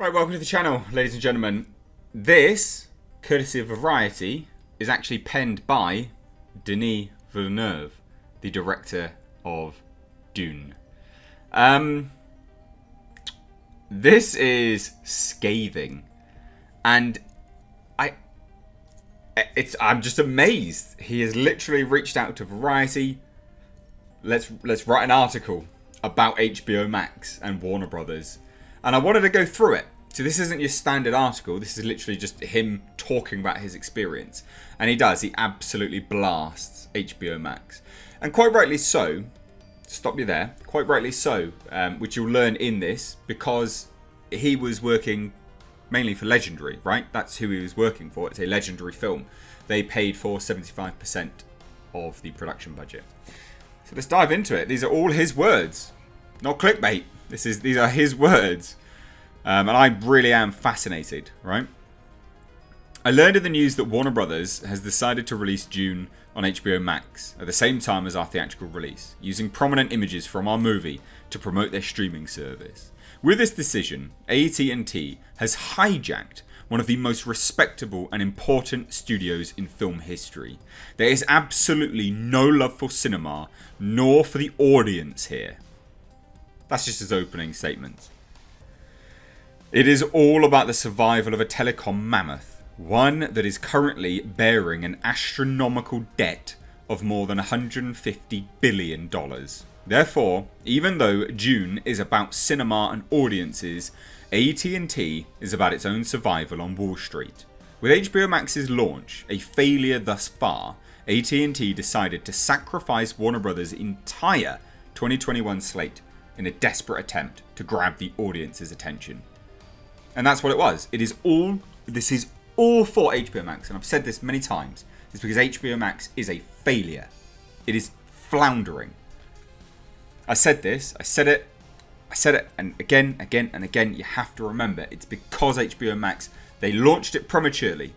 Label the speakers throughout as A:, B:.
A: Right, welcome to the channel, ladies and gentlemen. This, courtesy of Variety, is actually penned by Denis Villeneuve, the director of DUNE. This is scathing, and I'm just amazed. He has literally reached out to Variety. Let's write an article about HBO Max and Warner Brothers. And I wanted to go through it. So this isn't your standard article. This is literally just him talking about his experience. And he does. He absolutely blasts HBO Max. And quite rightly so. Stop you there. Quite rightly so. Which you'll learn in this. Because he was working mainly for Legendary, right? That's who he was working for. It's a Legendary film. They paid for 75% of the production budget. So let's dive into it. These are all his words. Not clickbait. These are his words. And I really am fascinated, right? I learned in the news that Warner Brothers has decided to release DUNE on HBO Max at the same time as our theatrical release, using prominent images from our movie to promote their streaming service. With this decision, AT&T has hijacked one of the most respectable and important studios in film history. There is absolutely no love for cinema, nor for the audience here. That's just his opening statement. It is all about the survival of a telecom mammoth, one that is currently bearing an astronomical debt of more than $150 billion. Therefore, even though DUNE is about cinema and audiences, AT&T is about its own survival on Wall Street. With HBO Max's launch, a failure thus far, AT&T decided to sacrifice Warner Brothers' entire 2021 slate in a desperate attempt to grab the audience's attention. And that's what it was. This is all for HBO Max, and I've said this many times. It's because HBO Max is a failure. It is floundering. I said this, I said it, and again, and again, you have to remember, it's because HBO Max, they launched it prematurely.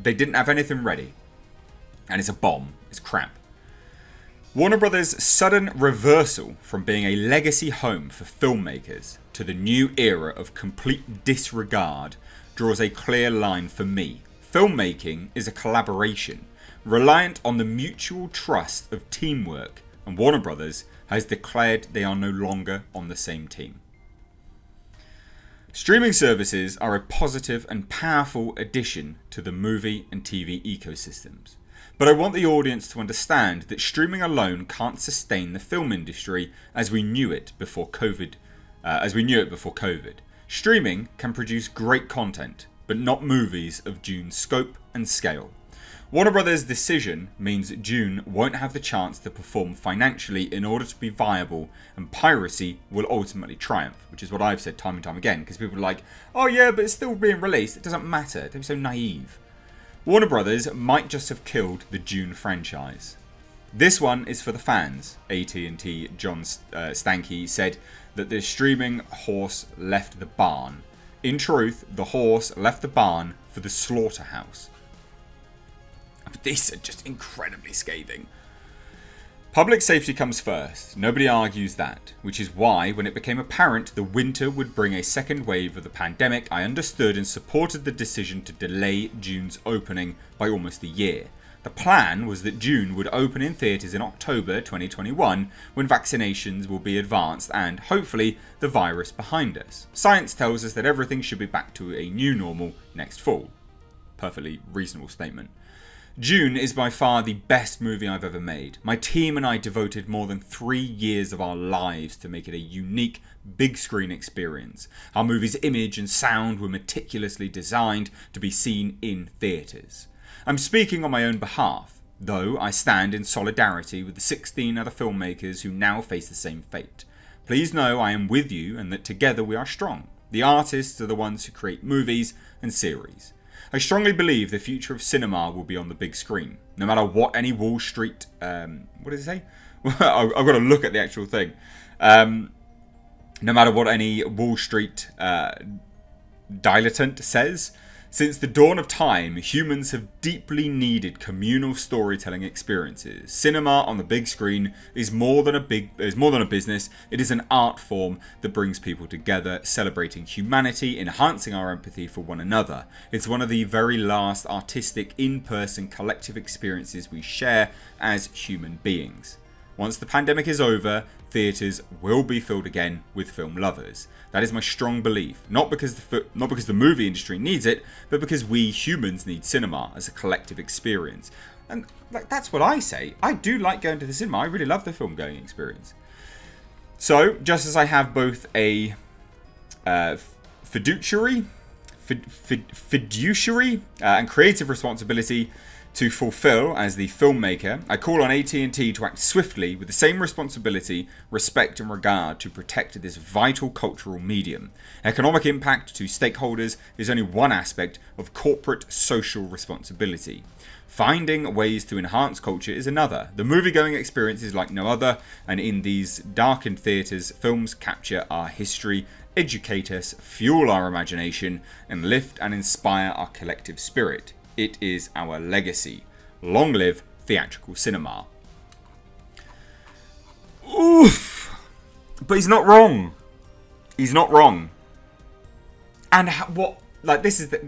A: They didn't have anything ready. And it's a bomb. It's crap. Warner Brothers' sudden reversal from being a legacy home for filmmakers to the new era of complete disregard draws a clear line for me. Filmmaking is a collaboration, reliant on the mutual trust of teamwork, and Warner Brothers has declared they are no longer on the same team. Streaming services are a positive and powerful addition to the movie and TV ecosystems. But I want the audience to understand that streaming alone can't sustain the film industry as we knew it before COVID. Streaming can produce great content, but not movies of DUNE's scope and scale. Warner Brothers' decision means DUNE won't have the chance to perform financially in order to be viable, and piracy will ultimately triumph, which is what I've said time and time again, because people are like, oh yeah, but it's still being released, it doesn't matter, don't be so naive. Warner Brothers might just have killed the DUNE franchise. This one is for the fans. AT&T John Stankey said that the streaming horse left the barn. In truth, the horse left the barn for the slaughterhouse. But these are just incredibly scathing. Public safety comes first. Nobody argues that, which is why when it became apparent the winter would bring a second wave of the pandemic, I understood and supported the decision to delay DUNE's opening by almost a year. The plan was that DUNE would open in theatres in October 2021 when vaccinations will be advanced and, hopefully, the virus behind us. Science tells us that everything should be back to a new normal next fall. Perfectly reasonable statement. DUNE is by far the best movie I've ever made. My team and I devoted more than 3 years of our lives to make it a unique, big screen experience. Our movie's image and sound were meticulously designed to be seen in theatres. I'm speaking on my own behalf, though I stand in solidarity with the 16 other filmmakers who now face the same fate. Please know I am with you and that together we are strong. The artists are the ones who create movies and series. I strongly believe the future of cinema will be on the big screen. No matter what any Wall Street... what does it say? I've got to look at the actual thing. No matter what any Wall Street dilettante says, Since the dawn of time, humans have deeply needed communal storytelling experiences. Cinema on the big screen is more than a business. It is an art form that brings people together, celebrating humanity, enhancing our empathy for one another. It's one of the very last artistic, in-person, collective experiences we share as human beings. Once the pandemic is over, theatres will be filled again with film lovers. That is my strong belief, not because the movie industry needs it, but because we humans need cinema as a collective experience. And that's what I say. I do like going to the cinema. I really love the film going experience. So, just as I have both a fiduciary and creative responsibility to fulfill as the filmmaker, I call on AT&T to act swiftly with the same responsibility, respect and regard to protect this vital cultural medium. Economic impact to stakeholders is only one aspect of corporate social responsibility. Finding ways to enhance culture is another. The movie-going experience is like no other, and in these darkened theatres, films capture our history, educate us, fuel our imagination, and lift and inspire our collective spirit. It is our legacy. Long live theatrical cinema. Oof. But he's not wrong. He's not wrong. And what? Like, this is the...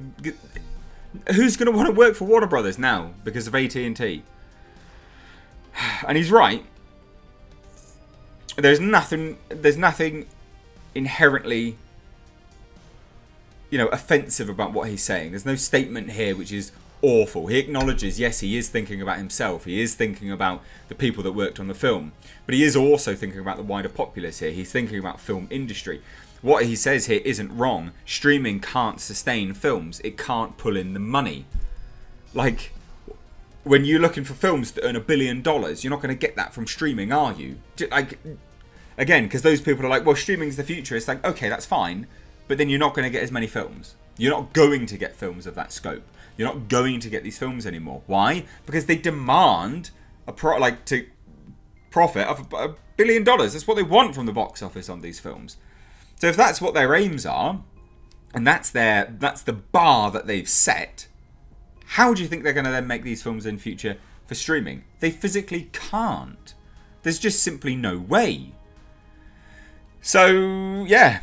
A: Who's going to want to work for Warner Brothers now because of AT&T? And he's right. There's nothing inherently, offensive about what he's saying. There's no statement here which is awful. He acknowledges, yes, he is thinking about himself. He is thinking about the people that worked on the film. But he is also thinking about the wider populace here. He's thinking about film industry. What he says here isn't wrong. Streaming can't sustain films. It can't pull in the money. Like, when you're looking for films that earn $1 billion, you're not going to get that from streaming, are you? Like, again, because those people are like, well, streaming's the future. It's like, okay, that's fine. But then you're not going to get as many films. You're not going to get films of that scope. You're not going to get these films anymore. Why? Because they demand to profit of $1 billion. That's what they want from the box office on these films. So if that's what their aims are, and that's the bar that they've set, how do you think they're going to then make these films in future for streaming? They physically can't. There's just simply no way. So yeah,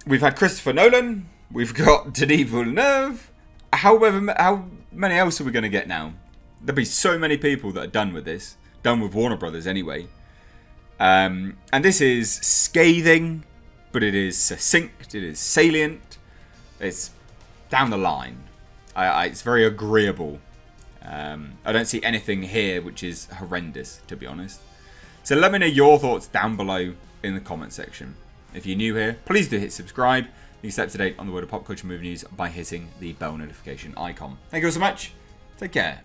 A: we've had Christopher Nolan. We've got Denis Villeneuve. How many else are we going to get now? There'll be so many people that are done with this. Done with Warner Brothers anyway. And this is scathing, but it is succinct. It is salient. It's down the line. It's very agreeable. I don't see anything here which is horrendous, to be honest. So let me know your thoughts down below in the comment section. If you're new here, please do hit subscribe. You can stay up to date on the world of pop culture movie news by hitting the bell notification icon. Thank you all so much. Take care.